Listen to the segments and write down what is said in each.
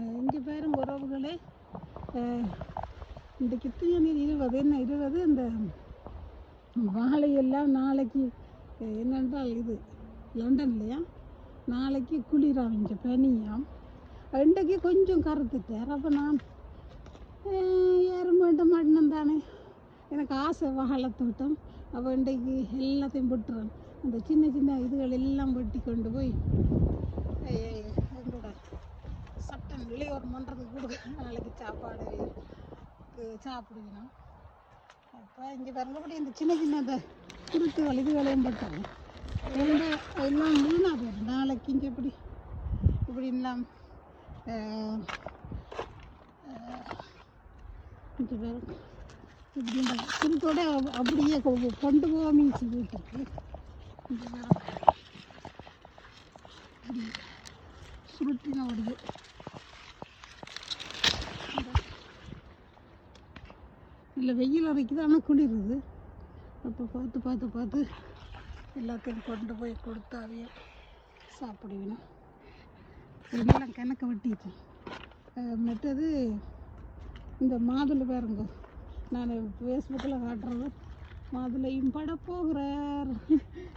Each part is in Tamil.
இங்கே பாருங்க உறவுகளே, இந்த கித்தியனி 20 என்ன 20 இந்த வாழையெல்லாம் நாளைக்கு என்னென்றால் இது லண்டன்லையா நாளைக்கு குளிராவிஞ்ச பனியாம். இன்றைக்கு கொஞ்சம் கருத்துட்டார். அப்போ நான் யாரும் வேண்ட மாட்டேன் தானே, எனக்கு ஆசை வாழை தோட்டம். அப்போ இன்றைக்கு எல்லாத்தையும் விட்டுறேன். அந்த சின்ன சின்ன இதுகள் எல்லாம் வெட்டி கொண்டு போய் எங்களோட சட்டன் இளையோர் மன்றத்துக்கு கொடுக்க நாளைக்கு சாப்பாடு சாப்பிடுவேன். அப்போ இங்கே வரலபடி இந்த சின்ன சின்ன இந்த குருத்துகள் இதுகளையும் பட்டாங்க எல்லாம் வீணாக போயிடும். நாளைக்கு இங்கே இப்படி எல்லாம் இங்கே வேறு இப்படி இந்த குருத்தோட அப்படியே கொண்டு போக மீச்சு வீட்டுக்கு இங்கே வேறு இப்படி சுருட்டின ஓடுது. இல்லை வெயில் அரைக்குது, ஆனால் குளிருது. அப்போ பார்த்து எல்லாத்தையும் கொண்டு போய் கொடுத்தாவே சாப்பிடுவேணும். இதெல்லாம் கணக்க வெட்டிச்சு. மற்றது இந்த மாதுளை பாருங்க, நான் ஃபேஸ்புக்கில் காட்டுறது மாதுளையும் பட போகிறார்.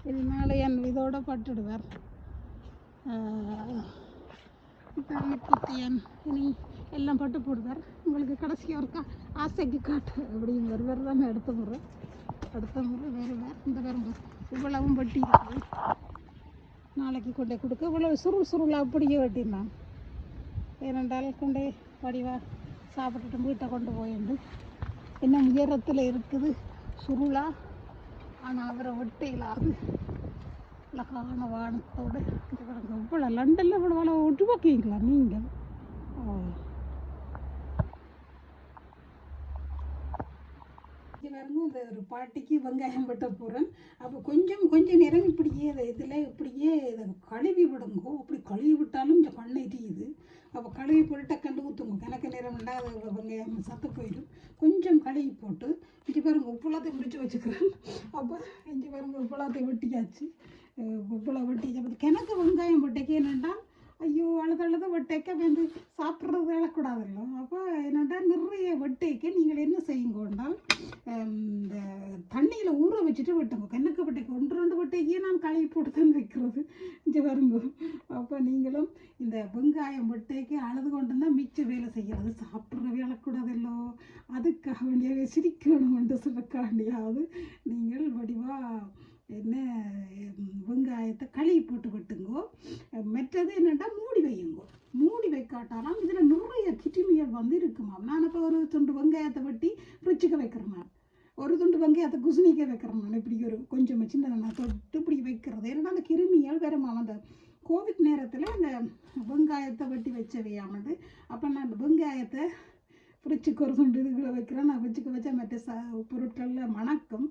இதனால என் இதோட பட்டுடுவார். குட்டியன் இனி எல்லாம் பட்டு போடுவார். உங்களுக்கு கடைசியாக இருக்கா ஆசைக்கு காட்டு அப்படிங்கிற வேறு தான் அடுத்த முறை வேறு இந்த பாருங்க இவ்வளவும் வட்டி இருக்குது. நாளைக்கு கொண்டே கொடுக்க இவ்வளவு சுருளாக அப்படியே வெட்டினான். ஏனென்றால் கொண்டே வடிவா சாப்பிட்டுட்டு வீட்டை கொண்டு போயிண்டு இன்னும் உயரத்தில் இருக்குது சுருளா. ஆனால் அவரை வெட்டையிலாது அழகான வானத்தோடு இவ்வளோ லண்டனில் இவ்வளோ ஒட்டு பார்க்கீங்களா நீங்கள்? பாருங்க, இந்த ஒரு பாட்டிக்கு வெங்காயம் வெட்ட போகிறேன். அப்போ கொஞ்சம் நேரம் இப்படியே இப்படியே இதை கழுவி விடுங்கோ. அப்படி கழுவி விட்டாலும் இந்த கண்ணை எரியுது. அப்போ கழுவி போட்டு கண்டு ஊற்றுங்க. கணக்கு நேரம் வேண்டாம், அது வெங்காயம் சத்து போயிடும். கொஞ்சம் கழுவி போட்டு இங்கே பாருங்க உப்புலாத்தையும் முடிச்சு வச்சுக்கிறேன். அப்போ இங்கே பாருங்க உப்புலாத்தையும் வெட்டியாச்சு. உப்புலாம் வெட்டி கிணக்கு வெங்காயம் வெட்டைக்கு என்னென்னா ஐயோ அழுத வெட்டைக்க வந்து சாப்பிட்றது எழக்கூடாதுல்ல. அப்போ என்னென்னா நிறைய வெட்டைக்க நீங்கள் என்ன செய்யுங்கோண்டால் இந்த தண்ணியில் ஊற வச்சுட்டு வெட்டுங்க. கணக்கு வெட்டைக்கு 1-2 வெட்டைக்கே நான் கழுவி போட்டு தான் வைக்கிறது. இங்கே வருங்க. அப்போ நீங்களும் இந்த வெங்காயம் வெட்டைக்கு அழுது கொண்டு தான் மிச்ச வேலை செய்கிறது. சாப்பிட்றவே எழக்கூடாதல்லோ, அதுக்காக வேண்டியவே சிரிக்கணும்ன்ற சொல்லக்காண்டியாவது நீங்கள் வடிவாக என்ன வெங்காயத்தை கழுவி போட்டு வெட்டுங்கோ. மற்றது என்னென்னா மூடி வையுங்கோ. மூடி வைக்காட்டாலும் இதில் நிறைய கிருமிகள் வந்து இருக்குமா. நான் இப்போ ஒரு துண்டு வெங்காயத்தை வெட்டி ஃப்ரிட்ஜுக்கு வைக்கிறேன். நான் ஒரு துண்டு வெங்காயத்தை குசுனிக்க வைக்கிறேன். நான் இப்படி ஒரு கொஞ்சம் சின்ன நான் தொட்டு இப்படி வைக்கிறது. ஏன்னா அந்த கிருமிகள் வேறுமா அந்த கோவிட் நேரத்தில் அந்த வெங்காயத்தை வெட்டி வச்சவையாமது. அப்போ நான் அந்த வெங்காயத்தை ஃப்ரிட்ஜுக்கு ஒரு துண்டு இதுகளை வைக்கிறேன். நான் ஃப்ரிட்ஜுக்கு வச்சா மற்ற பொருட்களில் மணக்கும்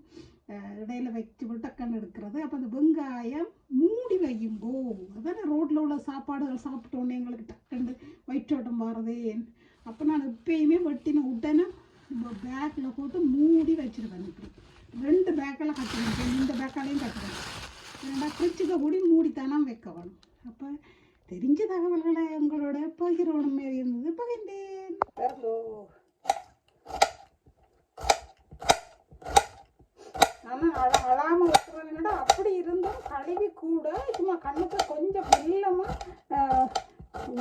இடையில வச்சு விட்டக்கண் எடுக்கிறது. அப்போ அந்த வெங்காயம் மூடி வையுங்கோ. அதான ரோட்டில் உள்ள சாப்பாடுகள் சாப்பிட்டோன்னே எங்களுக்கு டக்குண்டு வயிற்றோட்டம் வர்றதே. அப்போ நான் எப்பயுமே வெட்டின உடனே பேக்கில் போட்டு மூடி வச்சுருவேன். இப்படி 2 பேக்கெல்லாம் கட்டுவேன். இந்த பேக்காலையும் கட்டுவேன். ஏன்னா ஃப்ரிட்ஜுக்கு கூடி மூடித்தானா வைக்க வேணும். அப்போ தெரிஞ்ச தகவல்களை உங்களோட பகிரோணும் மாரி இருந்தது பகிர்ந்தேன். ஆனால் அழாமல் வைக்கிறதுனா அப்படி இருந்தும் கழுவி கூட சும்மா கண்ணுக்கு கொஞ்சம்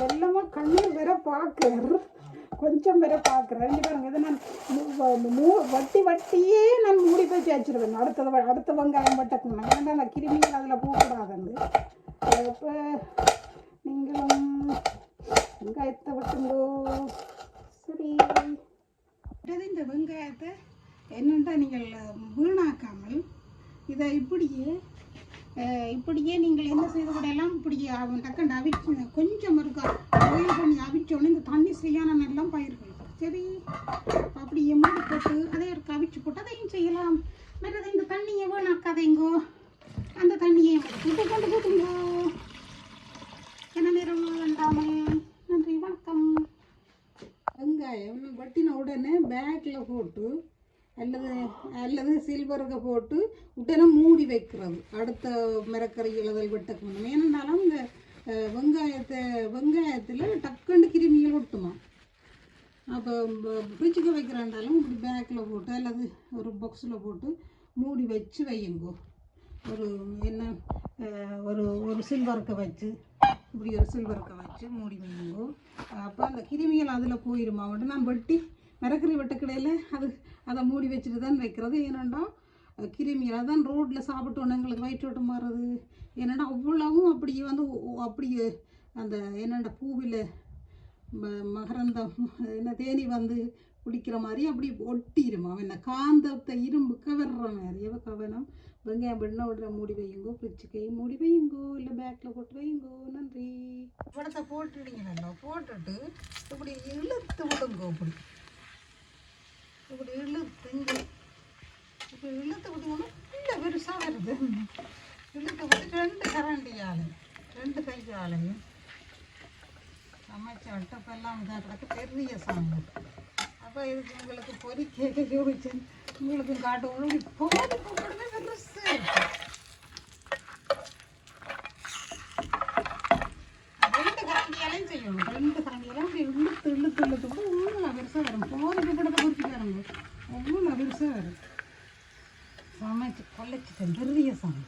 வெள்ளமாக கண்ணீர் வேற பார்க்குறாரு. கொஞ்சம் வேற பார்க்குறேன். பாருங்க இதை நான் வட்டியே நான் மூடி போய் வச்சிருவேன். அடுத்த வெங்காயம் வட்டக்கணும். ஏன்னா அந்த கிருமிகள் அதில் போகக்கூடாதுன்னு. அப்போ நீங்களும் வெங்காயத்தை வெட்டுங்கோ. சரி, இந்த வெங்காயத்தை என்னென்னா நீங்கள் வீணாக்காமல் இதை இப்படியே நீங்கள் என்ன செய்து கூட எல்லாம் இப்படியே டக்குண்டு அவிச்சு கொஞ்சம் இருக்கா பாயில் பண்ணி அவிச்சோன்னே இந்த தண்ணி சரியான எல்லாம் பயிர்கள். சரி, அப்படியே மூடி போட்டு அதே ஒரு அவிச்சு போட்டு அதையும் செய்யலாம். மற்றது இந்த தண்ணியை வீணாக்காதேங்கோ. அந்த தண்ணியை விட்டு கொண்டு போட்டுங்கோ. என்ன நேரம் வேண்டாமல். நன்றி, வணக்கம். வெங்காயம் வெட்டின உடனே பேக்கில் போட்டு அல்லது சில்வருக்கு போட்டு உடனே மூடி வைக்கிறது. அடுத்த மரக்கறிகள் அதில் வெட்டக்கணும். ஏன்னாலும் இந்த வெங்காயத்தில் டக்குண்டு கிருமிகள் ஒட்டுமா. அப்போ ஃப்ரிட்ஜுக்கு வைக்கிறாண்டாலும் இப்படி பேக்கில் போட்டு அல்லது ஒரு பாக்ஸில் போட்டு மூடி வச்சு வையுங்கோ. ஒரு என்ன ஒரு சில்வருக்கு வச்சு இப்படி ஒரு சில்வருக்கு வச்சு மூடி வையுங்கோ. அப்போ அந்த கிருமிகள் அதில் போயிடுமா. மட்டும் நான் வெட்டி மிரக்கறி வெட்டக்கடையில் அதை மூடி வச்சுட்டு தான் வைக்கிறது. ஏன்னாண்டா கிருமிகள் அதான் ரோட்டில் சாப்பிட்டோன்னு எங்களுக்கு வயிற்றோட்டம் மாறுறது. ஏன்னாண்டா அவ்வளவும் அப்படியே அந்த என்னண்டா பூவில் மகரந்தம் என்ன தேனி வந்து பிடிக்கிற மாதிரி அப்படி ஒட்டிடுமா. என்ன காந்தத்தை இரும்பு கவர்ற மாதிரி கவனம். வெங்காயம் பண்ண உடனே மூடி வையுங்கோ. ஃப்ரிட்ஜுக்கு மூடி வையுங்கோ, இல்லை பேக்கில் போட்டு வையுங்கோ. நன்றி. படத்தை போட்டுடுங்களோ. போட்டுட்டு இப்படி இழுத்து விடுங்கோ. இப்படி இழுத்து இப்படி இழுத்து விட்டோம்னா இல்லை பெருசாக வருது. இழுத்து விட்டு 2 கரண்டியாலையும் 2 கையாலையும் சமைச்ச அட்டப்பெல்லாம் கிடக்கு பெரிய சாங்க. அப்போ இதுக்கு உங்களுக்கு பொறிக்க யோசிச்சு உங்களுக்கு காட்டுவோம். போது கூப்பிடுமே பெருசு இருக்கு. 2 கரண்டியாலையும் செய்யணும். 2 கரண்டியாலையும் அப்படி இழுத்து கூட ஒன்றும் பெருசாக வரும். போதுக்கு படத்தை பொறிச்சு பாருங்க, ஒன்றும் பெருசாக வரும். சமைச்சு கொள்ளைச்சிட்டேன் பெரிய சாங்க.